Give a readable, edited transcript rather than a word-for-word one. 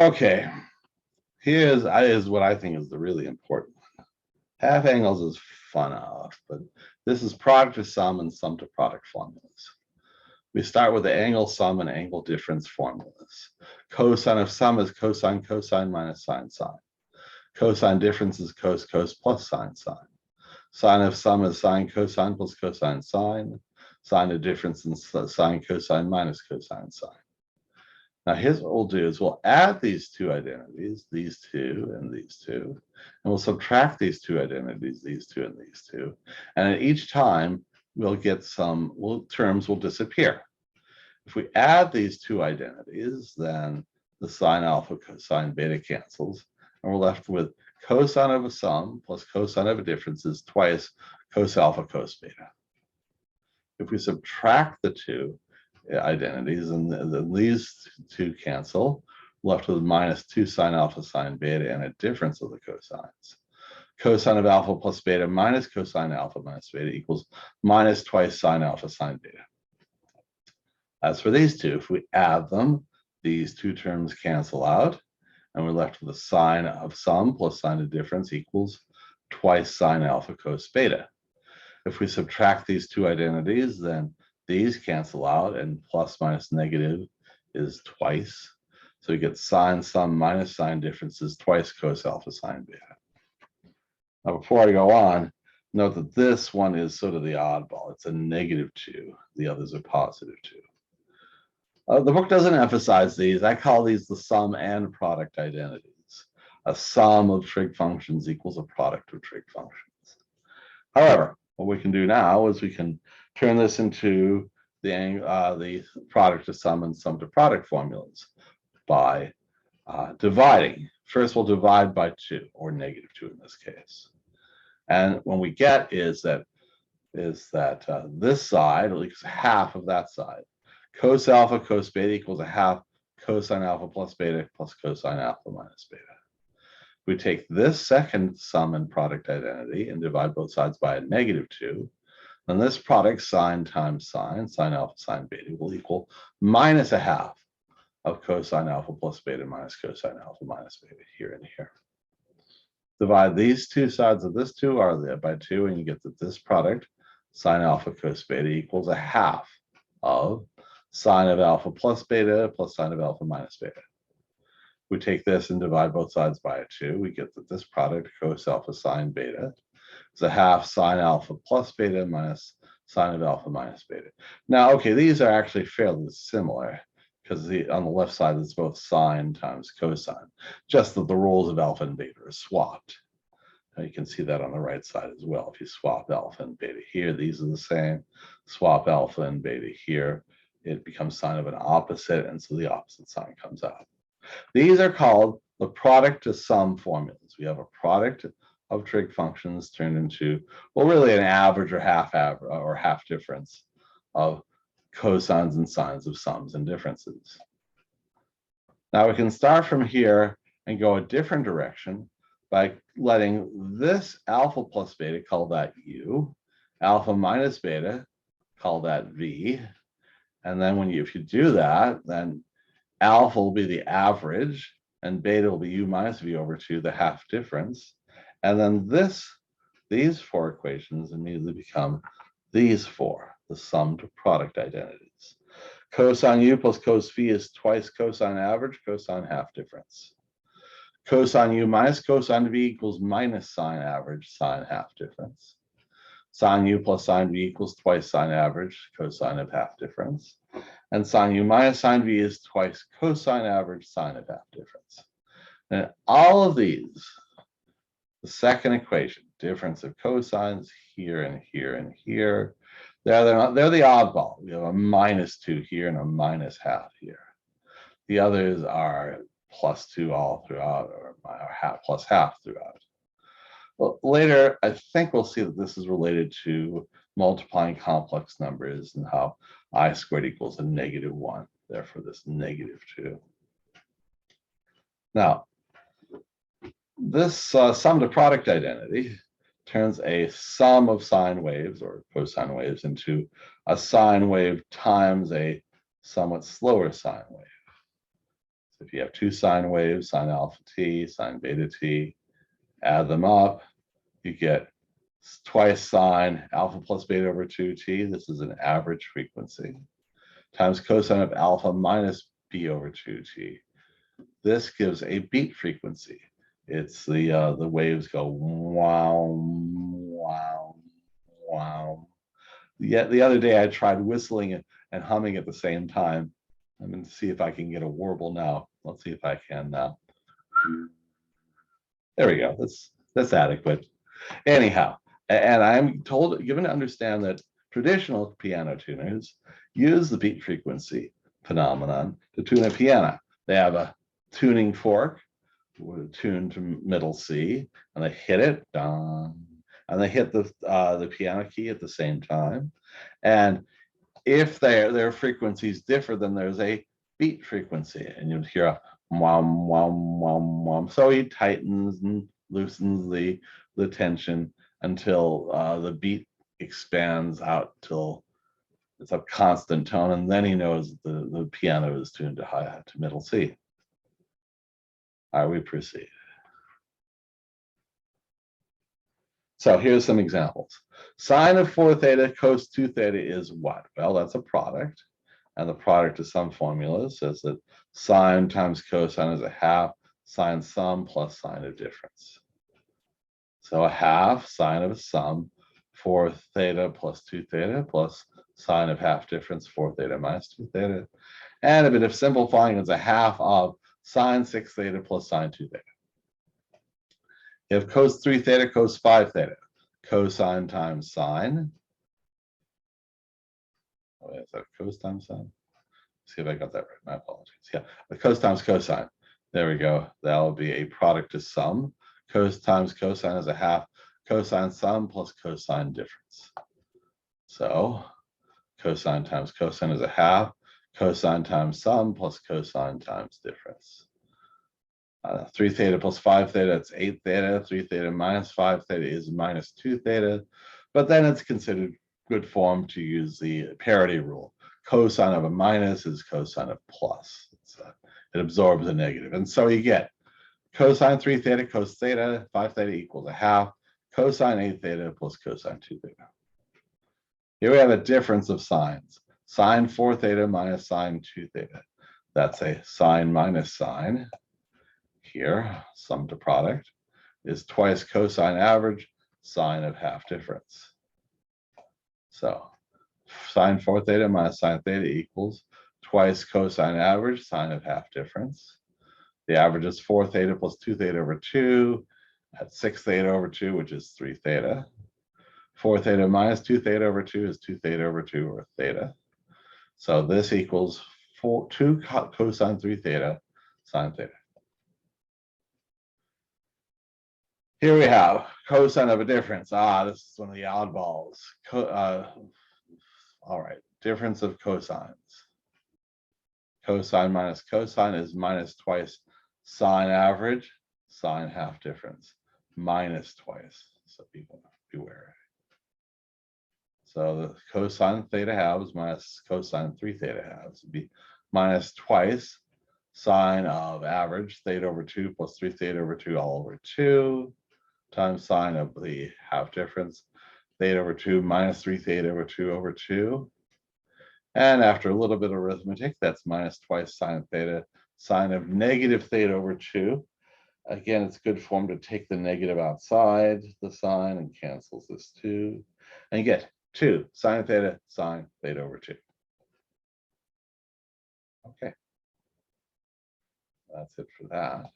Okay, here's what I think is the really important one. Half angles is fun enough, but this is product to sum and sum to product formulas. We start with the angle sum and angle difference formulas. Cosine of sum is cosine cosine minus sine sine. Cosine difference is cos cos plus sine sine. Sine of sum is sine cosine plus cosine sine. Sine of difference is sine cosine minus cosine sine. Now here's what we'll do is we'll add these two identities, these two and these two, and we'll subtract these two identities, these two and these two. And at each time, we'll get terms will disappear. If we add these two identities, then the sine alpha cosine beta cancels, and we're left with cosine of a sum plus cosine of a difference is twice cos alpha cos beta. If we subtract the two identities and then these two cancel, left with minus 2 sine alpha sine beta and a difference of the cosines. Cosine of alpha plus beta minus cosine alpha minus beta equals minus twice sine alpha sine beta. As for these two, if we add them, these two terms cancel out, and we're left with a sine of sum plus sine of difference equals twice sine alpha cos beta. If we subtract these two identities, then these cancel out, and plus minus negative is twice. So we get sine sum minus sine difference is twice cos alpha sine beta. Now, before I go on, note that this one is sort of the oddball. It's a -2. The others are +2. The book doesn't emphasize these. I call these the sum and product identities. A sum of trig functions equals a product of trig functions. However, what we can do now is we can turn this into the product to sum and sum to product formulas by dividing. First, we'll divide by 2, or -2 in this case. And what we get is that this side, at least half of that side, cos alpha cos beta equals a half cosine alpha plus beta plus cosine alpha minus beta. We take this second sum and product identity and divide both sides by a -2. Then this product, sine times sine, sine alpha sine beta, will equal minus a half of cosine alpha plus beta minus cosine alpha minus beta here and here. Divide these two sides of this 2 by 2, and you get that this product, sine alpha cos beta, equals a half of sine of alpha plus beta plus sine of alpha minus beta. We take this and divide both sides by a 2. We get that this product, cos alpha sine beta, is a half sine alpha plus beta minus sine of alpha minus beta. Now, okay, these are actually fairly similar because on the left side, it's both sine times cosine, just that the roles of alpha and beta are swapped. Now you can see that on the right side as well. If you swap alpha and beta here, these are the same. Swap alpha and beta here, it becomes sine of an opposite, and so the opposite sign comes out. These are called the product to sum formulas. We have a product of trig functions turned into, well, really an average or half difference of cosines and sines of sums and differences. Now we can start from here and go a different direction by letting this alpha plus beta, call that U, alpha minus beta, call that V. And then if you do that, then alpha will be the average and beta will be U minus V over 2, the half difference. And then these 4 equations immediately become these 4, the sum to product identities. Cosine U plus cos V is twice cosine average, cosine half difference. Cosine U minus cosine V equals minus sine average, sine half difference. Sine U plus sine V equals twice sine average, cosine of half difference. And sine U minus sine V is twice cosine average, sine of half difference. And all of these, the second equation, difference of cosines here and here and here, they're the oddball. We have a -2 here and a minus half here. The others are +2 all throughout, or half plus half throughout. Well, later, I think we'll see that this is related to multiplying complex numbers and how I squared equals a -1. Therefore, this -2. Now, this sum to product identity turns a sum of sine waves or cosine waves into a sine wave times a somewhat slower sine wave. So if you have two sine waves, sine alpha t, sine beta t, add them up, you get twice sine alpha plus beta over 2t. This is an average frequency, times cosine of alpha minus b over 2t. This gives a beat frequency. It's the waves go wow, wow, wow. Yet the other day I tried whistling and humming at the same time. I'm going to see if I can get a warble now. Let's see if I can now. There we go. That's adequate. Anyhow, and I'm given to understand that traditional piano tuners use the beat frequency phenomenon to tune a piano. They have a tuning fork tuned to middle C, and they hit it, dong, and they hit the piano key at the same time. And if their frequencies differ, then there's a beat frequency, and you'd hear a wham, wham, wham, wham. So he tightens and loosens the tension until the beat expands out till it's a constant tone, and then he knows the piano is tuned to middle C. All right, we proceed. So here's some examples. Sine of 4 theta cos 2 theta is what? Well, that's a product. And the product of some formulas says that sine times cosine is a half sine sum plus sine of difference. So a half sine of a sum, 4 theta plus 2 theta plus sine of half difference, 4 theta minus 2 theta. And a bit of simplifying is a half of sine 6 theta plus sine 2 theta. You have cos 3 theta, cos 5 theta, cosine times sine. Oh, is that cos times sine? Let's see if I got that right. My apologies. Yeah, the cos times cosine. There we go. That'll be a product of sum. Cos times cosine is a half cosine sum plus cosine difference. So cosine times cosine is a half cosine times sum plus cosine times difference. 3 theta plus 5 theta, it's 8 theta. 3 theta minus 5 theta is minus 2 theta. But then it's considered good form to use the parity rule. Cosine of a minus is cosine of plus. It absorbs a negative. And so you get cosine 3 theta, cos theta, 5 theta equals a half, cosine 8 theta plus cosine 2 theta. Here we have a difference of signs. Sine 4 theta minus sine 2 theta. That's a sine minus sine. Here, sum to product is twice cosine average, sine of half difference. So sine 4 theta minus sine theta equals twice cosine average, sine of half difference. The average is 4 theta plus 2 theta over 2 at 6 theta over 2, which is 3 theta. 4 theta minus 2 theta over 2 is 2 theta over 2 or theta. So this equals 2 cosine 3 theta sine theta. Here we have cosine of a difference. This is one of the oddballs. All right, difference of cosines. Cosine minus cosine is minus twice sine average, sine half difference, minus twice. So people beware. So the cosine theta halves minus cosine 3 theta halves would be minus twice sine of average theta over 2 plus 3 theta over 2 all over 2 times sine of the half difference, theta over 2 minus 3 theta over 2 over 2. And after a little bit of arithmetic, that's minus twice sine theta, sine of negative theta over 2. Again, it's good form to take the negative outside the sign and cancels this 2. And you get 2 sine theta over 2. Okay. That's it for that.